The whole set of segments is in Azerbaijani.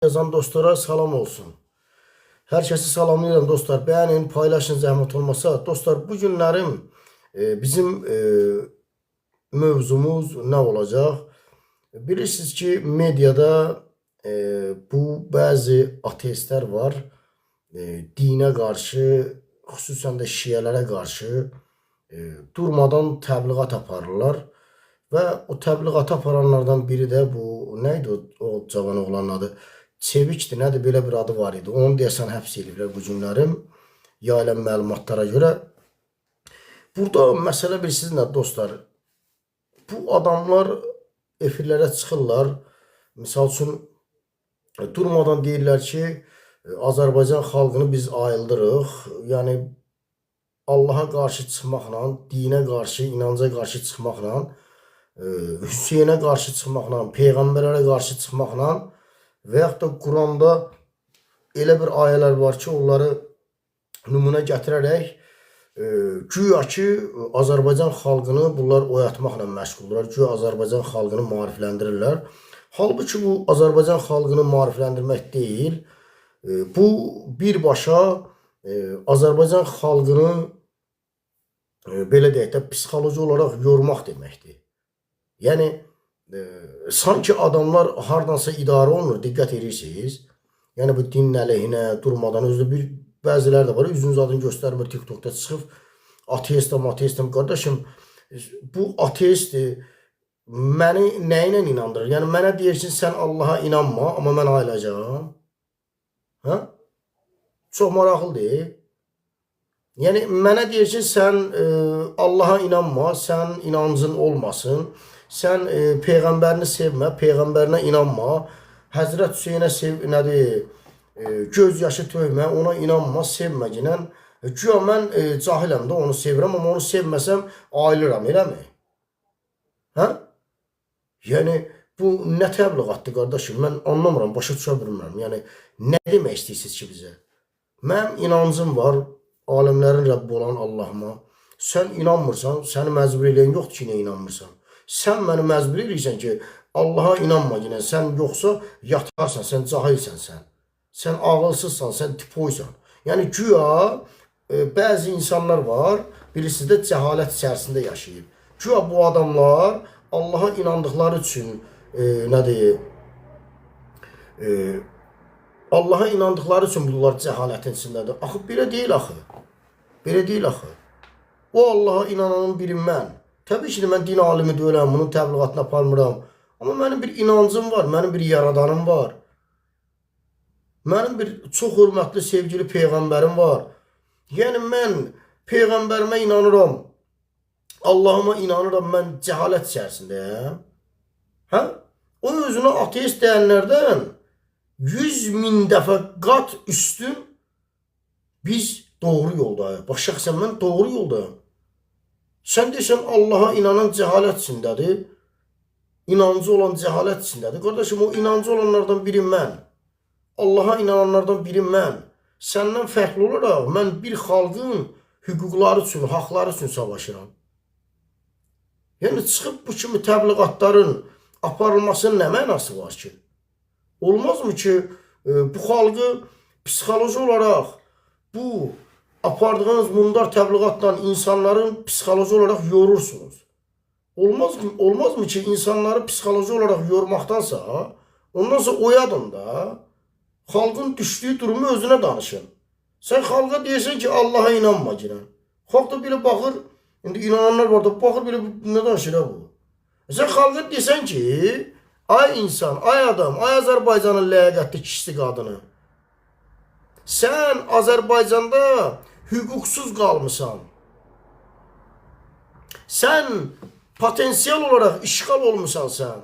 Yazan dostlara salam olsun. Herkesi salamlayıram dostlar. Beğenin, paylaşın zahmet olmasa. Dostlar bu günlerim bizim mövzumuz ne olacak? Bilirsiniz ki medyada bu bazı ateistler var. Dine karşı, xüsusən də şiələrə qarşı durmadan təbliğat aparırlar. Və o təbliğat aparanlardan biri də bu, neydi o cavan oğlanın adı? Çevikdir, nədir, belə bir adı var idi. Onu deyəsən həbs ediblər bu günlərim. Yayılan məlumatlara görə. Burada məsələ bilirsiniz nə dostlar? Bu adamlar efirlərə çıxırlar. Misal üçün durmadan deyirlər ki, Azərbaycan xalqını biz ayıldırıq. Yəni Allaha qarşı çıxmaqla, dinə qarşı, inanca qarşı çıxmaqla, Hüseynə qarşı çıxmaqla, peyğəmbərlərə qarşı çıxmaqla və yaxud da Quranda elə bir ayələr var ki, onları nümunə gətirərək güya ki, Azərbaycan xalqını bunlar oyatmaqla məşğuldurlar. Güya Azərbaycan xalqını maarifləndirirlər. Halbuki bu Azərbaycan xalqını maarifləndirmək deyil. Bu birbaşa Azərbaycan xalqını belə deyək də psixoloji olaraq yormaq deməkdir. Yəni sanki adamlar hardansa idarə olunur, diqqət edirsiniz. Yəni bu dinin əleyhinə durmadan özü bir bəziləri də var. Üzünüz adını göstərmir, TikTokda çıxıb ateistim qardaşım. Bu ateistdir. Məni nə ilə inandırır? Yəni mənə deyirsin sən Allaha inanma, amma mən ayılacağam. Hə? Çox maraqlıdır. Yəni mənə deyirsin sən Allaha inanma, sən inancın olmasın. Sən peyğəmbərini sevmə, peyğəmbərinə inanma. Həzrət Hüseynə nədir? Göz yaşı töymə, ona inanma, sevməginən. Güya mən cahiləm də onu sevirəm, amma onu sevməsəm ayılıram, eləmi? Hə? Yəni bu nə təbliğatdır qardaşım? Mən anlamıram, başa düşə bilmirəm. Yəni nə demək istəyirsiniz ki bizə? Mənim inancım var, aləmlərin Rəbbi olan Allahıma. Sən inanmırsan, səni məcbur eləyən yoxdur ki, nə inanmırsan. Sən məni məcbur eləyirsən ki, Allaha inanma yenə. Sən yoxsa yatarsan, sən cahilsən sən. Sən ağılsızsan, sən tipoysan. Yəni güya bəzi insanlar var, bilirsiniz də cəhalət içərisində yaşayır. Güya bu adamlar Allaha inandıqları üçün nə deyir? Allaha inandıqları üçün bunlar cəhalətin içindədir. Axı belə deyil axı. Belə deyil axı. O Allaha inananın biri mən. Təbii ki, mən din alimi deyiləm, bunun təbliğatını aparmıram. Amma mənim bir inancım var, mənim bir yaradanım var. Mənim bir çox hörmətli, sevgili peyğəmbərim var. Yəni mən peyğəmbərimə inanıram. Allahıma inanıram, mən cəhalət içərisindəyəm. Hə? O özünə ateist deyənlərdən 100.000 dəfə qat üstün biz doğru yoldayıq. Bax, şəxsən mən doğru yoldayım. Sən deyirsən Allaha inanan cəhalət içindədir. İnancı olan cəhalət içindədir. Qardaşım, o inancı olanlardan biri mən. Allaha inananlardan biri mən. Səndən fərqli olaraq mən bir xalqın hüquqları üçün, haqları üçün savaşıram. Yəni çıxıb bu kimi təbliğatların aparılmasının nə mənası var ki? Olmazmı ki, bu xalqı psixoloji olaraq bu apardığınız mundar təbliğatla insanların psixoloji olaraq yorursunuz? Olmazmı ki, insanları psixoloji olaraq yormaqdansa, ondan sonra oyadın da, xalqın düşdüyü durumu özünə danışın. Sən xalqa deyirsən ki, Allaha inanma girən. Xalq da belə baxır, indi inananlar var da, baxır belə nə danışır bu? Sən xalqa deyirsən ki, ay insan, ay adam, ay Azərbaycanın ləyaqətli kişisi qadını. Sən Azərbaycanda hüquqsuz qalmısan. Sən potensial olaraq işğal olmusan sən.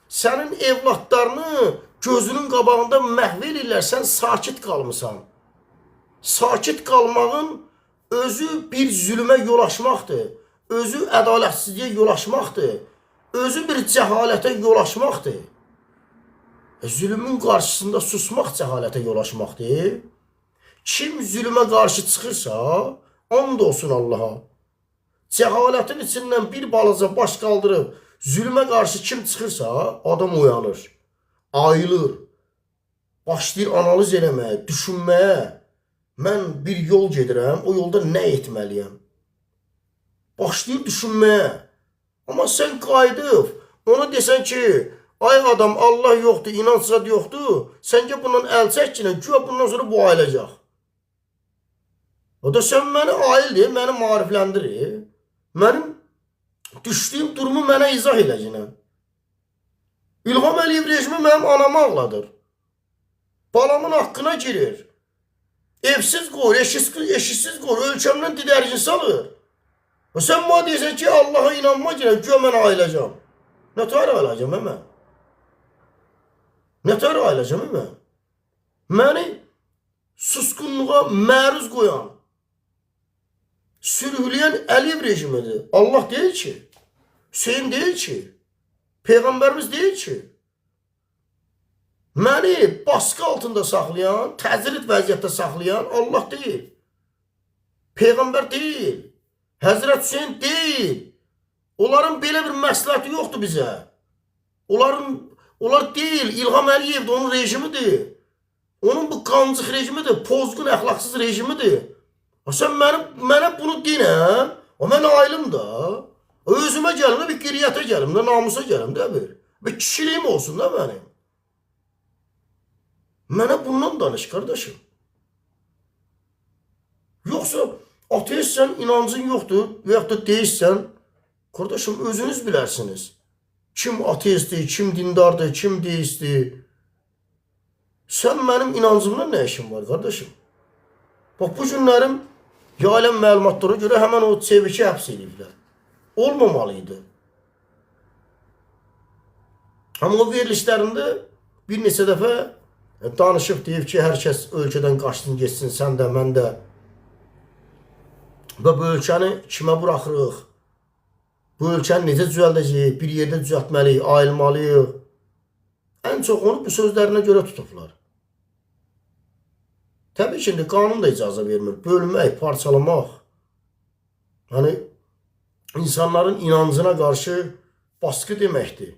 Sənin evlatlarını gözünün qabağında məhv edirlər, sən sakit qalmısan. Sakit qalmağın özü bir zülmə yol açmaqdır. Özü ədalətsizliyə yol açmaqdır. Özü bir cəhalətə yol açmaqdır. Zülmün qarşısında susmaq cəhalətə yol açmaqdır. Kim zülmə qarşı çıxırsa, and olsun Allaha. Cəhalətin içindən bir balaca baş qaldırıb, zülmə qarşı kim çıxırsa, adam uyanır, ayılır. başlayır analiz eləməyə, düşünməyə. Mən bir yol gedirəm, o yolda nə etməliyəm? Başlayır düşünməyə. Amma sən qayıdıb, ona desən ki, ay adam, Allah yoxdur, inanc zad yoxdur, səncə bundan əl çəkkinə, güya bundan sonra bu ayılacaq. O da sən məni ayıldır, məni marifləndirir. Mənim düşdüyüm durumu mənə izah eləcəkən. İlham Əliyev rejimi mənim anamı ağladır. Balamın haqqına girir. Evsiz qoyur, eşisiz qoyur, ölkəmdən didərgin salır. Sən bana deyirsən ki, Allah'a inanma girəm, güya mən ayılacam. Nə tər ayılacam mən? Nə tər ayılacam mən? Məni susqunluğa məruz qoyan, sürükləyən Əliyev rejimidir. Allah deyil ki, Hüseyin deyil ki, Peyğəmbərimiz deyil ki, məni baskı altında saxlayan, təcrid vəziyyətdə saxlayan Allah deyil. Peyğəmbər deyil. Həzrət Hüseyin deyil. Onların belə bir məsləhəti yoxdur bizə. Onlar deyil. İlham Əliyevdir, onun rejimidir. Onun bu qancıq rejimidir, pozğun, əxlaqsız rejimidir. Sən mənə bunu deyinəm, mən aylım da. Özümə gəlim, bir qiriyyətə gəlim, namusa gəlim də bir. Bir kişiliyim olsun da mənim. Mənə bundan danış, qardaşım. Yoxsa ateistsən, inancın yoxdur və yaxud da deyirsən, qardaşım, özünüz bilərsiniz. Kim ateistdir, kim dindardır, kim deistdir. Sən mənim inancımla nə işin var, qardaşım? Bax, bu günlərim yayılan məlumatlara görə həmən o çeviki həbs ediblər. Olmamalıydı. Amma o verilişlərində bir neçə dəfə danışıb deyib ki, hər kəs ölkədən qaçsın, geçsin, sən də, mən də. Və bu ölkəni kimə buraxırıq? Bu ölkəni necə düzəldəcəyik? Bir yerdə düzəltməliyik, ayılmalıyıq. Ən çox onu bu sözlərinə görə tutublar. Təbii ki, qanun da icazə vermir. Bölmək, parçalamaq. Yəni, insanların inancına qarşı baskı deməkdir.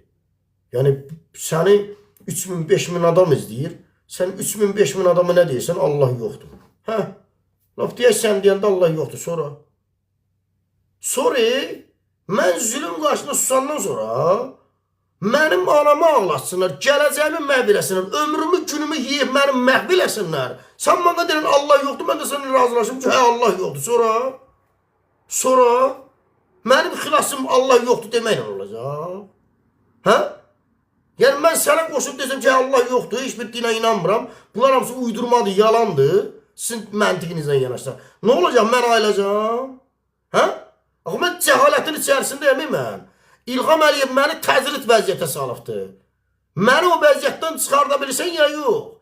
Yəni, səni 3000-5000 adam izləyir. Sən 3000-5000 adamı nə deyirsən? Allah yoxdur. Hə? Laf deyək, sən deyəndə Allah yoxdur. Sonra mən zülüm qarşısında susandan sonra mənim anamı ağlatsınlar, gələcəyimi məhv eləsinlər, ömrümü, günümü yiyib mənim məhv eləsinlər. Sən bana deyən Allah yoxdur, mən də səninlə razılaşım ki, hə, Allah yoxdur. Sonra mənim xilasım Allah yoxdur deməklə olacaq. Hə? Yəni, mən sənə qoşub desəm ki, Allah yoxdur, heç bir dinə inanmıram. Bunlar hamısı uydurmadır, yalandır. Sizin məntiqinizdən yanaşsan. Nə olacaq, mən ayılacam? Hə? Axı, mən cəhalətin içərisindəyəm, mən. İlham Əliyev məni təcrid vəziyyətə salıbdır. Məni o vəziyyətdən çıxarda bilirsən ya yox?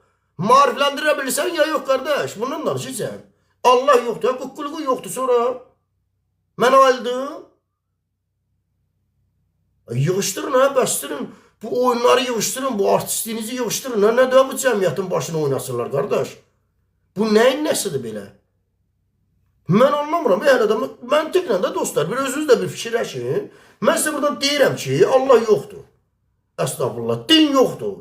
Marifləndirə bilirsən ya yox, qardaş? Bundan danışırsan. Allah yoxdur, qulluğu yoxdur, sonra mən ayıldım. Yığışdırın, hə, bəsdirin. Bu oyunları yığışdırın, bu artistliğinizi yığışdırın. Nə də bu cəmiyyətin başına oynasınlar, qardaş? Bu nəyin nəsidir belə? Mən anlamıram, hələ də məntiqlə də dostlar, bir özünüz də bir fikirləşin. Mən sizə buradan deyirəm ki, Allah yoxdur. Əstağfurullah, din yoxdur.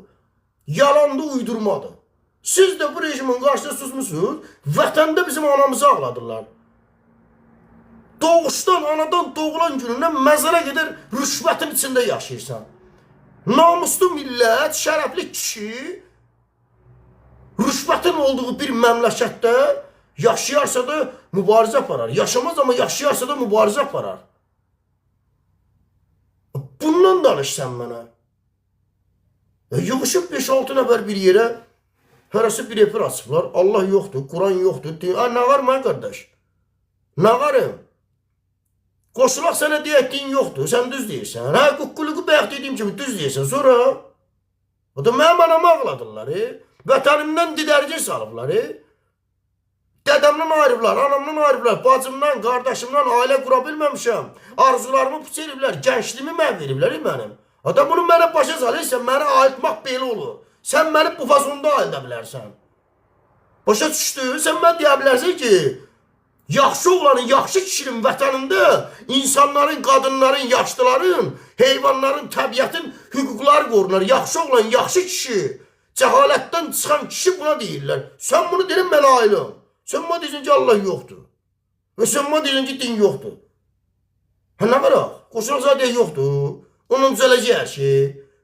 Yalandır, uydurmadır. Siz də bu rejimin qarşısında susmuşsunuz, vətəndə bizim anamızı ağladırlar. Doğuşdan, anadan doğulan günündən məzara gedər, rüşvətin içində yaşayırsan. Namuslu millət, şərəfli kişi, rüşvətin olduğu bir məmləkətdə yaşayarsa da mübarizə aparar. Yaşamaz, amma yaşayarsa da mübarizə aparar. Bundan danış sən mənə. Yığışıb 5-6 nəfər bir yerə, hərəsi bir efir açıblar. Allah yoxdur, Quran yoxdur. Nə var mən, qardaş? Nə varım? Qoşulaq sənə deyək, din yoxdur, sən düz deyirsən. Hə, qulluğu bayaq dediyim kimi düz deyirsən. Sonra, o da mənim anamı ağladırlar. Vətənimdən didərgin salıblar. Dədəmdən ayrıblar, anamdan ayrıblar, bacımdan, qardaşımdan ailə qura bilməmişəm. Arzularımı puç ediblər, gəncliyimi mən veriblər mənim. Adam bunu mənə başa salırsan, məni ayıltmaq belə olur. Sən məni bu fazonda ayılda bilərsən. Başa düşdü, sən mən deyə bilərsən ki, yaxşı oğlanın, yaxşı kişinin vətənində insanların, qadınların, yaşlıların, heyvanların, təbiətin hüquqları qorunar. Yaxşı oğlan, yaxşı kişi Cəhalətdən çıxan kişi buna deyirlər. Sən bunu deyirəm, mən ailəm. Sən buna deyirsən ki, Allah yoxdur. Və sən buna deyirsən ki, din yoxdur. Nə qaraq? Qoşulaq zaten yoxdur. Onun düzələcək hər şey.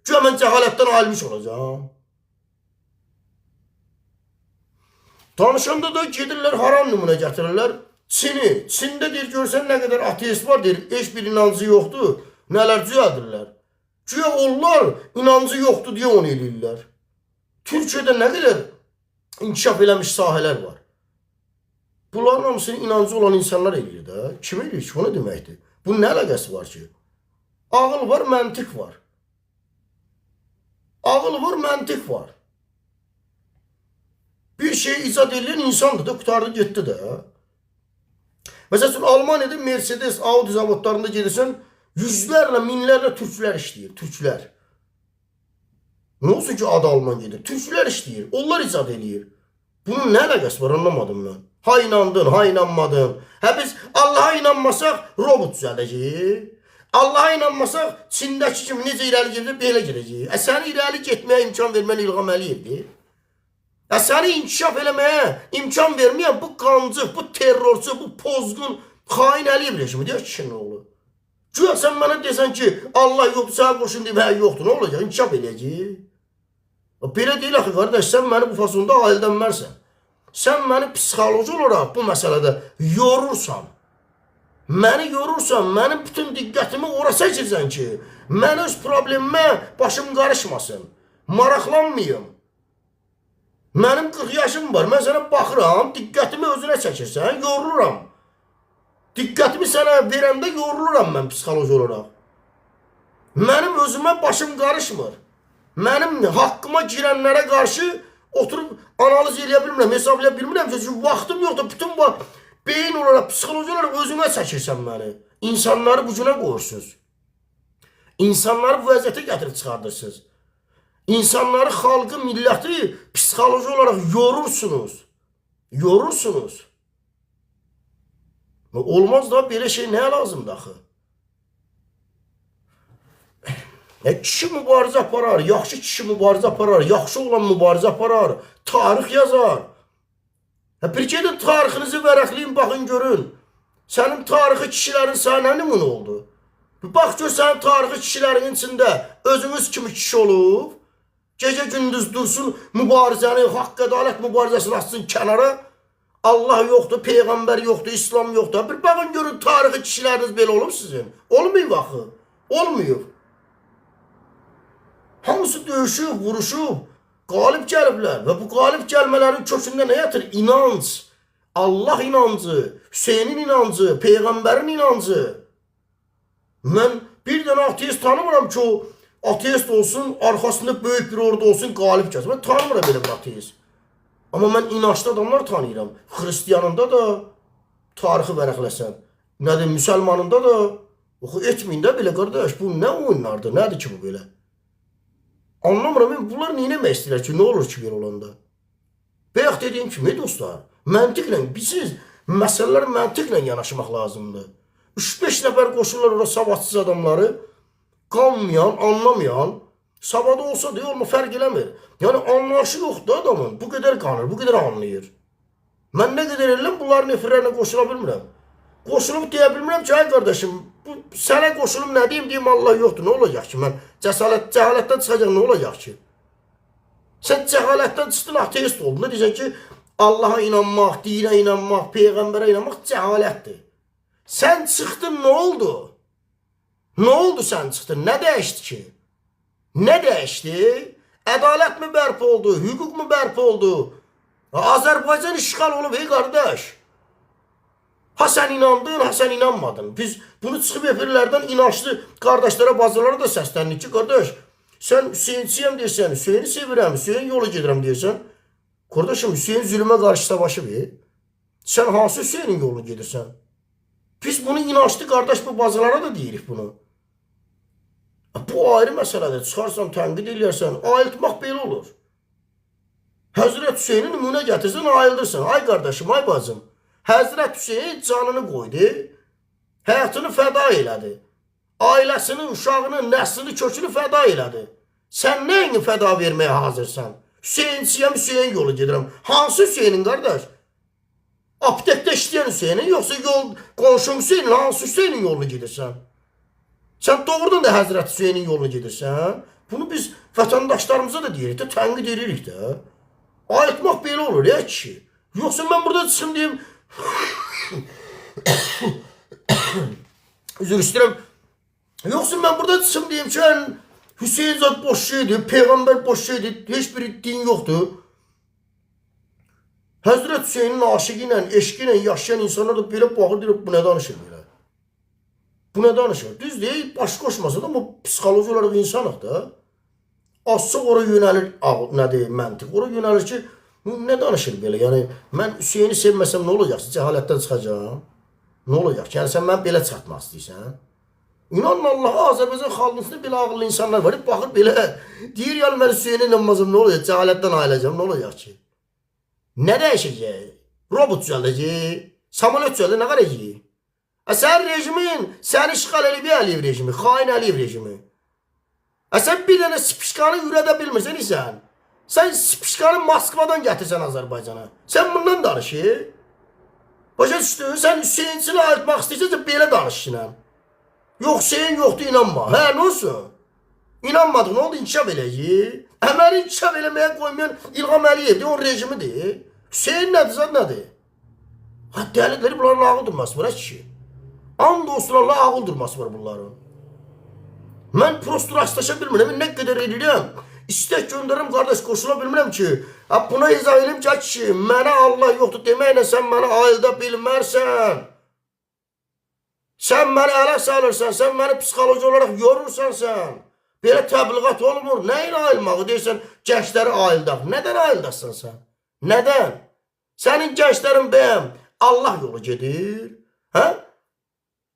Güya mən cəhalətdən ailmiş olacağım. Danışanda da gedirlər, haram nümunə gətirirlər. Çini. Çində deyir, görsən nə qədər ateist var, deyir, heç bir inancı yoxdur. Nələr düzəldirlər. Güya onlar inancı yoxdur deyə onu eləyirlər. Türkiyədə nə qədər inkişaf eləmiş sahələr var. Bunların hamısını inancı olan insanlar eləyir də. Kim eləyir ki, o nə deməkdir? Bunun nə əlaqəsi var ki? Ağıl var, məntiq var. Ağıl var, məntiq var. Bir şey icad edən insandır da, qutardı, getdi də. Məsəl üçün, Almaniyada Mercedes, Audi zavodlarında gedirsən, yüzlərlə, minlərlə türklər işləyir, türklər. Nə olsun ki, adı Alman gedir? Türklər işləyir, onlar icad eləyir. Bunun nə əlaqəsi var, anlamadım mən. Ha inandın, ha inanmadın. Hə biz Allaha inanmasaq, robot düzəldəcək. Allaha inanmasaq, Çindəki kimi necə irəli gedir, belə gedəcək. Səni irəli getməyə imkan verməli İlham Əliyevdir. Səni inkişaf eləməyə imkan verməyən bu qancıq, bu terrorçu, bu pozğun, xain Əliyev rejimi deyək kişinin oğlu. Güya sən mənə desən ki, Allah yoxdur, sənə qoşun deyib, hə yoxdur, nə olacaq? İnkişaf eləyəcək. Belə deyil axı, qardaş, sən məni bu fasonda aildənmərsən. Sən məni psixoloji olaraq bu məsələdə yorursan. Məni yorursan, mənim bütün diqqətimi ora çəkirsən ki, mən öz problemimə başım qarışmasın. Maraqlanmayım. Mənim 40 yaşım var, mən sənə baxıram, diqqətimi özünə çəkirsən, yoruluram. Diqqətimi sənə verəndə yoruluram mən psixoloji olaraq. Mənim özümə başım qarışmır. Mənim haqqıma girənlərə qarşı oturub analiz eləyə bilmirəm, hesablaya bilmirəm. Çünki vaxtım yoxdur, bütün beyin olaraq, psixoloji olaraq özümə çəkirsən məni. İnsanları bu günə qoyursunuz. İnsanları bu vəziyyətə gətirib çıxardırsınız. İnsanları, xalqı, milləti psixoloji olaraq yorursunuz. Yorursunuz. Olmaz da belə şey nəyə lazımdır axı? Kişi mübarizə aparar, yaxşı kişi mübarizə aparar, yaxşı olan mübarizə aparar, tarix yazar. Bir gedin tarixinizi vərəqləyin, baxın, görün. Sənin tarixi kişilərin sənə nümunə oldu. Bax gör, sənin tarixi kişilərin içində özünüz kimi kişi olub, gecə gündüz dursun, mübarizəni, haqq ədalət mübarizəsini açsın kənara. Allah yoxdur, Peyğəmbər yoxdur, İslam yoxdur. Bir baxın görün, tarixi kişiləriniz belə olub sizin. Olmayıb axı, olmayıb. Hamısı döyüşüb, vuruşub, qalib gəliblər və bu qalib gəlmələrin kökündə nə yatır? İnanc, Allah inancı, Hüseynin inancı, Peyğəmbərin inancı. Mən bir dənə ateist tanımıram ki, o ateist olsun, arxasında böyük bir ordu olsun, qalib gəlsin. Mən tanımıram belə bir ateist. Amma mən inançlı adamlar tanıyıram. Xristiyanında da tarixi vərəqləsən. Nədir, müsəlmanında da oxu etməyin də belə, qardaş. Bu nə oyunlardır, nədir ki bu belə? Anlamıram, bunlar neynəmək istəyirlər ki, nə olur ki belə olanda? Bayaq dediyim kimi, dostlar, məntiqlə, siz məsələlər məntiqlə yanaşmaq lazımdır. 3-5 nəfər qoşurlar ora savadsız adamları, qanmayan, anlamayan, savada olsa deyə olma, fərq eləmir. Yəni, anlayışı yoxdur adamın, bu qədər qanır, bu qədər anlayır. Mən nə qədər eləm, bunların efirlərinə qoşula bilmirəm. Qoşulub deyə bilmirəm ki, ay qardaşım, sənə qoşulum nə deyim, Allah yoxdur, nə olacaq ki? Mən cəhalətdən çıxacaq, nə olacaq ki? Sən cəhalətdən çıxdın, ateist oldun, nə deyəcəksən ki, Allaha inanmaq, dinə inanmaq, Peyğəmbərə inanmaq cəhalətdir. Sən çıxdın, nə oldu? Nə oldu sən çıxdın, nə dəyişdi ki? Nə dəyişdi? Ədalət mi bərpa oldu, hüquq mu bərpa oldu? Azərbaycan işğal olub, ey qardaş. Ha sən inandın, ha sən inanmadın. Biz bunu çıxıb efirlərdən inançlı qardaşlara, bazılara da səsləndik ki, qardaş, sən Hüseyinçiyəm deyirsən, Hüseyini sevirəm, Hüseyin yolu gedirəm deyirsən. Qardaşım, Hüseyin zülmə qarşı savaşı ver. Sən hansı Hüseyinin yolunu gedirsən? Biz bunu inançlı qardaş bu bazılara da deyirik bunu. Bu ayrı məsələdir. Çıxarsan, tənqid eləyərsən, ayıltmaq belə olur. Həzrət Hüseyni nümunə gətirsən, ayıldırsan. Ay qardaşım, ay bacım. Həzrət Hüseyin canını qoydu, həyatını fəda elədi. Ailəsinin, uşağının, nəslini, kökünü fəda elədi. Sən nəyini fəda verməyə hazırsan? Hüseyinçiyəm, Hüseyin yolu gedirəm. Hansı Hüseynin qardaş? Aptekdə işləyən Hüseynin, yoxsa qonşun Hüseynin, hansı Hüseynin yolunu gedirsən? Sən doğrudan da Həzrət Hüseynin yolunu gedirsən. Bunu biz vətəndaşlarımıza da deyirik də, tənqid edirik də. Ayıtmaq belə olur ya ki. Yoxsa mən burada çıxım deyim, üzr istəyirəm. Yoxsa mən burada çıxım deyim ki, Hüseyin zat boş şeydir, Peyğəmbər boş şeydir, heç bir din yoxdur. Həzrət Hüseynin aşıqı ilə, eşqi ilə yaşayan insanlar da belə baxır, deyir, bu nə danışır belə? Bu nə danışır? Düz deyil, baş qoşmasa da, amma psixoloji olaraq insanıq da. Azca ora yönəlir, nədir, məntiq, ora yönəlir ki, nə danışır belə? Yəni, mən Hüseyini sevməsəm nə olacaq? Cəhalətdən çıxacağım. Nə olacaq? Yəni, sən mən belə çıxartmaq istəyirsən. İnanın Allah'a, Azərbaycan xalqında belə ağıllı insanlar var. Baxır belə, deyir, yəni mən Hüseyinə inanmazım, nə olacaq? Cəhalətdən ayılacağım, nə olacaq ki? Nə dəyişəcək? Robot düzəldəcək, samolyot düzəldəcək, nə qaracaq? Sən rejimin, səni işğal Əliyev Əliyev rejimi, xain Əliyev rejimi. Sən bir dənə spişkanı ürədə bilmirsən isən. Sən spişkanı Moskvadan gətirsən Azərbaycana. Sən bundan danışır. Başa düşdün, sən Hüseyinçini ayırtmaq istəyirsən, belə danışsın. Yox, Hüseyin yoxdur, inanma. Hə, nə olsun? İnanmadıq, nə oldu? İnkişaf eləyir. Əməli inkişaf eləməyə qoymayan İlham Əliyevdir, onun rejimidir. Hüseyin nədir, zad nədir? Ha, dəlilləri bunların ağıl durması var, ki. And olsun Allah ağıl durması var bunların. Mən prosto rastlaşa bilmirəm, nə qədər edirəm. İstək göndərim, qardaş, qoşula bilmirəm ki. Buna izah edim ki, mənə Allah yoxdur deməklə sən mənə ayılda bilmərsən. Sən məni ələ salırsan, sən məni psixoloji olaraq yorursan sən. Belə təbliğat olmur. Nəyin ayılmağı deyirsən, gəncləri ayıldaq. Nədən ayıldasın sən? Nədən? Sənin gənclərin bəyəm Allah yolu gedir. Hə?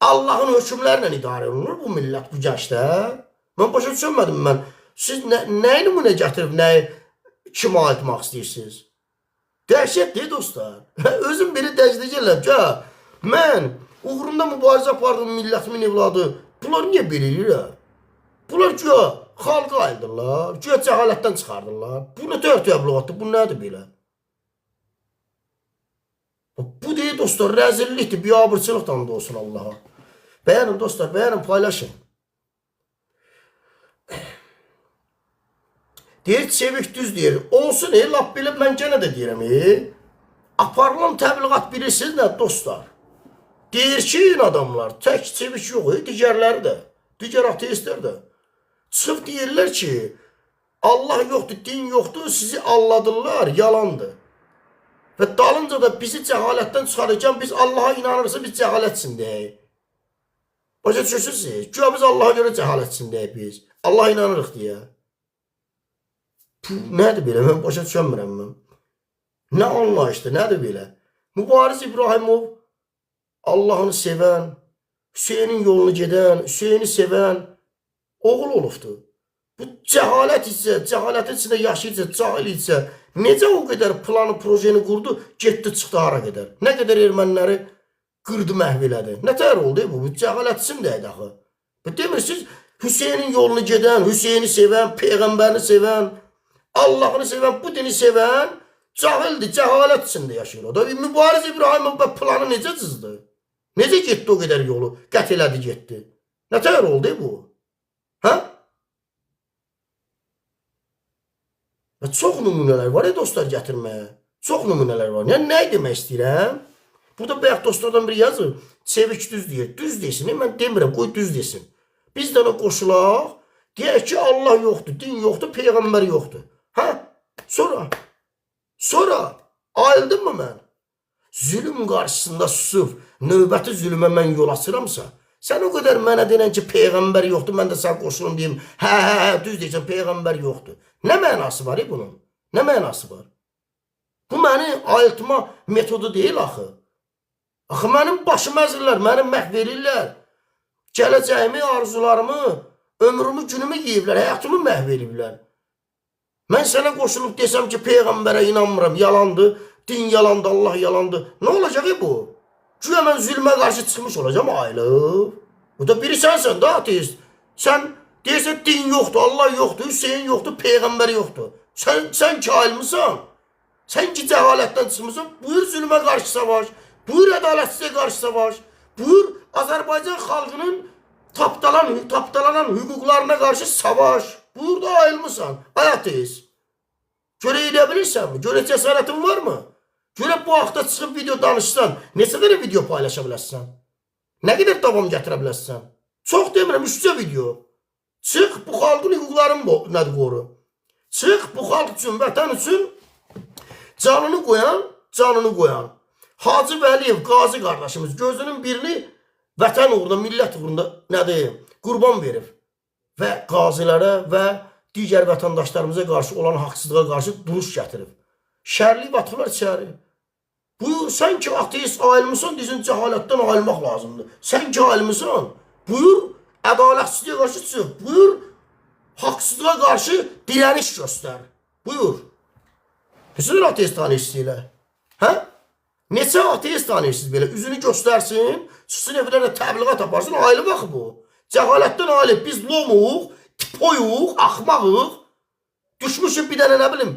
Allahın hökmlərlə idarə olunur bu millət, bu gənclər. Mən başa düşmədim mən. Siz nəyi nümunə gətirib, nəyi kimə ayıtmaq istəyirsiniz? Dəhşətdir, dostlar. Özüm biri dəcidəcəklər ki, mən uğrunda mübarizə apardım millətimin evladı. Bunlar niyə belə eləyirlər? Bunlar güya xalqı ayıldırlar, güya cəhalətdən çıxardırlar. Bu nə tər təbliğatdır, bu nədir belə? Bu deyil dostlar, rəzillikdir, biabırçılıqdan da olsun Allaha. Bəyənin dostlar, bəyənin, paylaşın. Deyir, çevik düz deyir. Olsun, lap belə mən gənə də deyirəm. Aparılan təbliğat bilirsiniz nə dostlar? Deyir ki, adamlar, tək çevik yox, digərləri də, digər ateistlər də. Çıxıb deyirlər ki, Allah yoxdur, din yoxdur, sizi alladırlar, yalandır. Və dalınca da bizi cəhalətdən çıxarırkən biz Allaha inanırsa biz cəhalətsin deyək. Başa düşürsünüz? Güya biz Allaha görə cəhalətsin deyək biz. Allah inanırıq deyə. Nədir belə? Mən başa düşəmirəm mən. Nə anlayışdır, nədir belə? Mübariz İbrahimov Allahını sevən, Hüseynin yolunu gedən, Hüseyni sevən oğul olubdur. Bu cəhalət isə, cəhalətin içində yaşayıcı, cahil isə necə o qədər planı, projeni qurdu, getdi, çıxdı hara qədər. Nə qədər erməniləri qırdı, məhv elədi. Nə tər oldu bu? Bu cəhalət içindəydi axı. Demirsiniz, Hüseynin yolunu gedən, Hüseyni sevən, Peyğəmbərini sevən, Allahını sevən, bu dini sevən cahildir, cəhalət içində yaşayır o da. Mübariz İbrahimov planı necə cızdı? Necə getdi o qədər yolu? Qət elədi, getdi. Nə tər oldu bu? Hə? Çox nümunələr var dostlar gətirməyə. Çox nümunələr var. Yəni, nə demək istəyirəm? Burada bəyək dostlardan biri yazır. Çevik düz deyir. Düz desin. Mən demirəm, qoy düz desin. Biz də ona qoşulaq. Deyək ki, Allah yoxdur, din yoxdur, Peyğəmbər yoxdur. Hə? Sonra ayıldım mı mən? Zülüm qarşısında susub, növbəti zülümə mən yol açıramsa, sən o qədər mənə denən ki, Peyğəmbər yoxdur, mən də sən qoşulum deyim, hə, düz deyəcəm, Peyğəmbər yoxdur. Nə mənası var bunun? Nə mənası var? Bu məni ayıltma metodu deyil axı. Axı, mənim başımı əzirlər, mənim məhv verirlər. Gələcəyimi, arzularımı, ömrümü, günümü yiyiblər, həyatımı məhv ediblər. Mən sənə qoşulub desəm ki, Peyğəmbərə inanmıram, yalandır, din yalandır, Allah yalandır. Nə olacaq bu? Güya mən zülmə qarşı çıxmış olacam, ayılıb. Bu da biri sənsən da, ateist. Sən deyirsən, din yoxdur, Allah yoxdur, Hüseyin yoxdur, Peyğəmbər yoxdur. Sen ki ayrılmısan. Sen ki cəhalətdən çıxmısan. Buyur zülmə qarşı savaş. Buyur ədalətsizliyə qarşı savaş. Buyur Azərbaycan xalqının tapdalanan hüquqlarına qarşı savaş. Buyur da ayrılmısan. Ateist. Görə edə bilirsənmi? Görə cəsarətin varmı? Görə bu haqda çıxıb video danışsan, neçə dənə video paylaşa bilərsən? Nə qədər davam gətirə bilərsən? Çox demirəm, 3 video. Çıx bu xalqın hüquqlarını nədir qoru. Çıx bu xalq üçün, vətən üçün canını qoyan. Hacı Vəliyev, Qazi qardaşımız gözünün birini vətən uğrunda, millət uğrunda nədir? Qurban verib. Və qazilərə və digər vətəndaşlarımıza qarşı olan haqsızlığa qarşı duruş gətirib. Şərli batırlar içəri. Buyur, sən ki ateist ayrılmısan, deyirsən cəhalətdən ayrılmaq lazımdır. Sən ki ayrılmısan, buyur, ədalətsizliyə qarşı çıx. Buyur, haqsızlığa qarşı dirəniş göstər. Buyur. Neçədir ateist tanıyırsınız elə? Hə? Neçə ateist tanıyırsınız belə? Üzünü göstərsin, çıxsın evlərlə təbliğat aparsın, ayrılmaq bu. Cəhalətdən ayrılıb, biz lomuq, tipoyuq, axmağıq. Düşmüşük bir dənə nə bilim,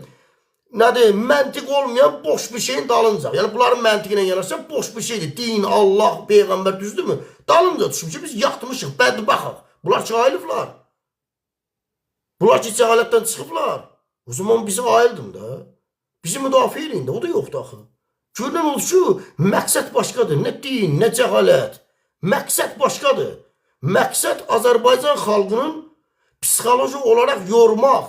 nədir, məntiq olmayan boş bir şeyin dalınca. Yəni bunların məntiqinə yanarsan boş bir şeydir. Din, Allah, Peyğəmbər düzdür mü? Dalınca düşmüşük, biz yatmışıq, bədbaxıq. Bunlar ki ayrılıblar. Bunlar ki cəhalətdən çıxıblar. O zaman bizi ayıldın da. Bizi müdafiə edin də, o da yoxdur axı. Görünən olur ki, məqsəd başqadır. Nə din, nə cəhalət. Məqsəd başqadır. Məqsəd Azərbaycan xalqının psixoloji olaraq yormaq,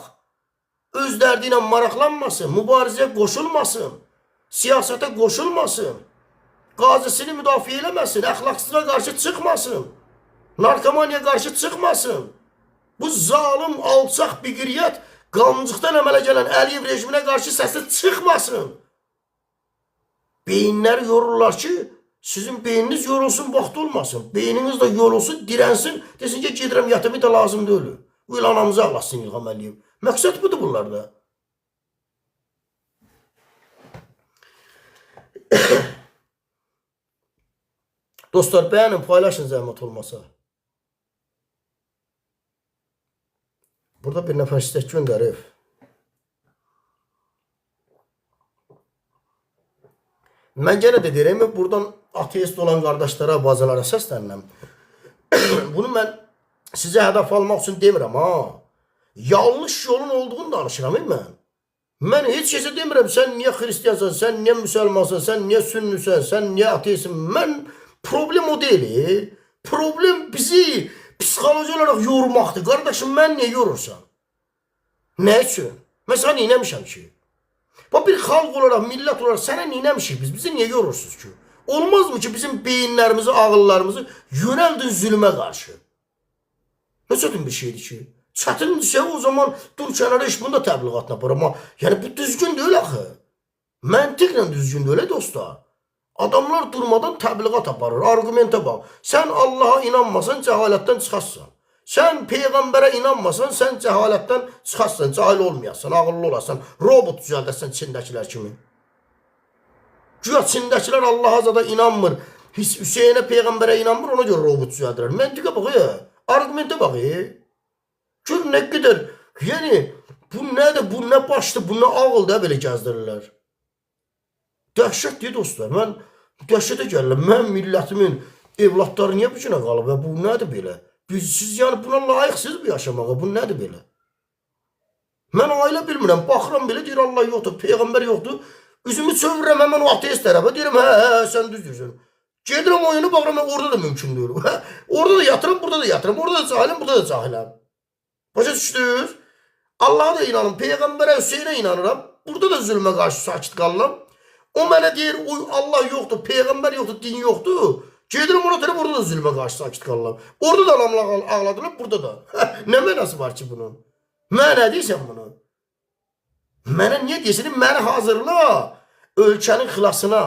öz dərdi ilə maraqlanmasın, mübarizəyə qoşulmasın, siyasətə qoşulmasın, qazisini müdafiə eləməsin, əxlaqsızlığa qarşı çıxmasın, narkomaniya qarşı çıxmasın. Bu zalim, alçaq biqiriyyət qancıqdan əmələ gələn Əliyev rejiminə qarşı səsi çıxmasın. Beyinləri yorurlar ki, sizin beyniniz yorulsun, vaxt olmasın. Beyniniz də yorulsun, dirənsin, desin ki, gedirəm yatımı da lazım deyil. Bu il anamızı ağlasın İlham Əliyev. Məqsəd budur bunlarda. Dostlar, bəyənin, paylaşın zəhmət olmasa. Burada bir nəfər istək göndərib. Mən yenə də deyirəm, buradan ateist olan qardaşlara, bazalara səslənirəm. Bunu mən sizə hədəf almaq üçün demirəm, ha. Yanlış yolun olduğunu danışıram, mən. Mən heç kəsə demirəm, sən niyə xristiyansan, sən niyə müsəlmansan, sən niyə sünnüsən, sən niyə ateistsin. Mən, problem o deyil. Problem bizi psixoloji olaraq yormaqdır. Qardaşım, mən niyə yorursan? Nə üçün? Mən sənə neynəmişəm ki? Bir xalq olaraq, millət olaraq sənə neynəmişik biz? Bizi niyə yorursunuz ki? Olmazmı ki, bizim beyinlərimizi, ağıllarımızı yönəldin zülmə qarşı? Nə çətin bir şeydir ki? Çətindirsə o zaman dur kənara iş bunu da təbliğatına apar. Amma yəni bu düzgün deyil axı. Məntiqlə düzgün deyil dostlar. Adamlar durmadan təbliğat aparır, argumentə bax. Sən Allaha inanmasan, cəhalətdən çıxarsan. Sən Peyğəmbərə inanmasan, sən cəhalətdən çıxarsan, cahil olmayasan, ağıllı olasan, robot düzəldəsən Çindəkilər kimi. Güya Çindəkilər Allaha zada inanmır, Hüseynə, Peyğəmbərə inanmır, ona görə robot düzəldirlər. Məntiqə bax, argumentə bax. Gör nə qədər, yəni bu nədir, bu nə başdır, bu nə ağıldır, belə gəzdirirlər. Dəhşət deyil dostlar, mən dəhşətə gəlirəm, mən millətimin evlatları niyə bu günə qalıb, bu nədir belə? Siz yəni buna layiqsiniz bu yaşamağa, bu nədir belə? Mən ailə bilmirəm, baxıram belə, deyir Allah yoxdur, Peyğəmbər yoxdur, üzümü çövürəm həmən o ateist tərəfə, deyirəm, sən düz deyirsən. Gedirəm oyunu, baxıram, orada da mümkün deyil. Orada da yatıram, burada da yatıram, orada da cahiləm, burada da cahiləm. Başa düşdünüz? Allah'a da inanım, Peyğəmbərə, Hüseynə inanıram, burada da zülmə qarşı sakit qalıram. O mənə deyir, Allah yoxdur, Peyğəmbər yoxdur, din yoxdur. Gedirəm ona tərəf, orada da zülmə qarşı sakit qalıram. Orada da adamlar ağladılar, burada da. Nə mənası var ki bunun? Mənə nə deyirsən bunu? Mənə niyə deyirsən? Məni hazırla ölkənin xilasına.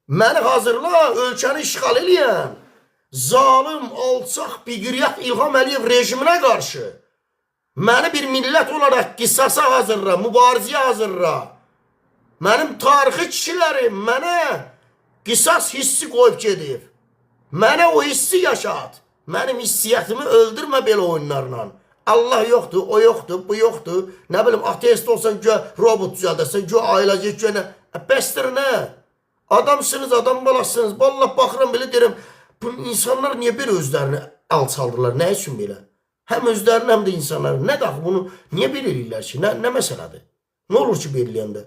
Məni hazırla ölkəni işğal eləyən zalim, alçaq, biqiriyyət İlham Əliyev rejiminə qarşı. Məni bir millət olaraq qisasa hazırla, mübarizəyə hazırla. Mənim tarixi kişilərim mənə qisas hissi qoyub gedib. Mənə o hissi yaşat. Mənim hissiyyətimi öldürmə belə oyunlarla. Allah yoxdur, o yoxdur, bu yoxdur. Nə bilim, ateist olsan güya robot düzəldəsən, güya ailəcək, güya nə? Bəsdir nə? Adamsınız, adam balasınız. Vallahi baxıram belə deyirəm, bu insanlar niyə belə özlərini alçaldırlar? Nə üçün belə? Həm özlərini, həm də insanları. Nə daxı bunu niyə belə eləyirlər ki? Nə məsələdir? Nə olur ki, belə eləyəndə?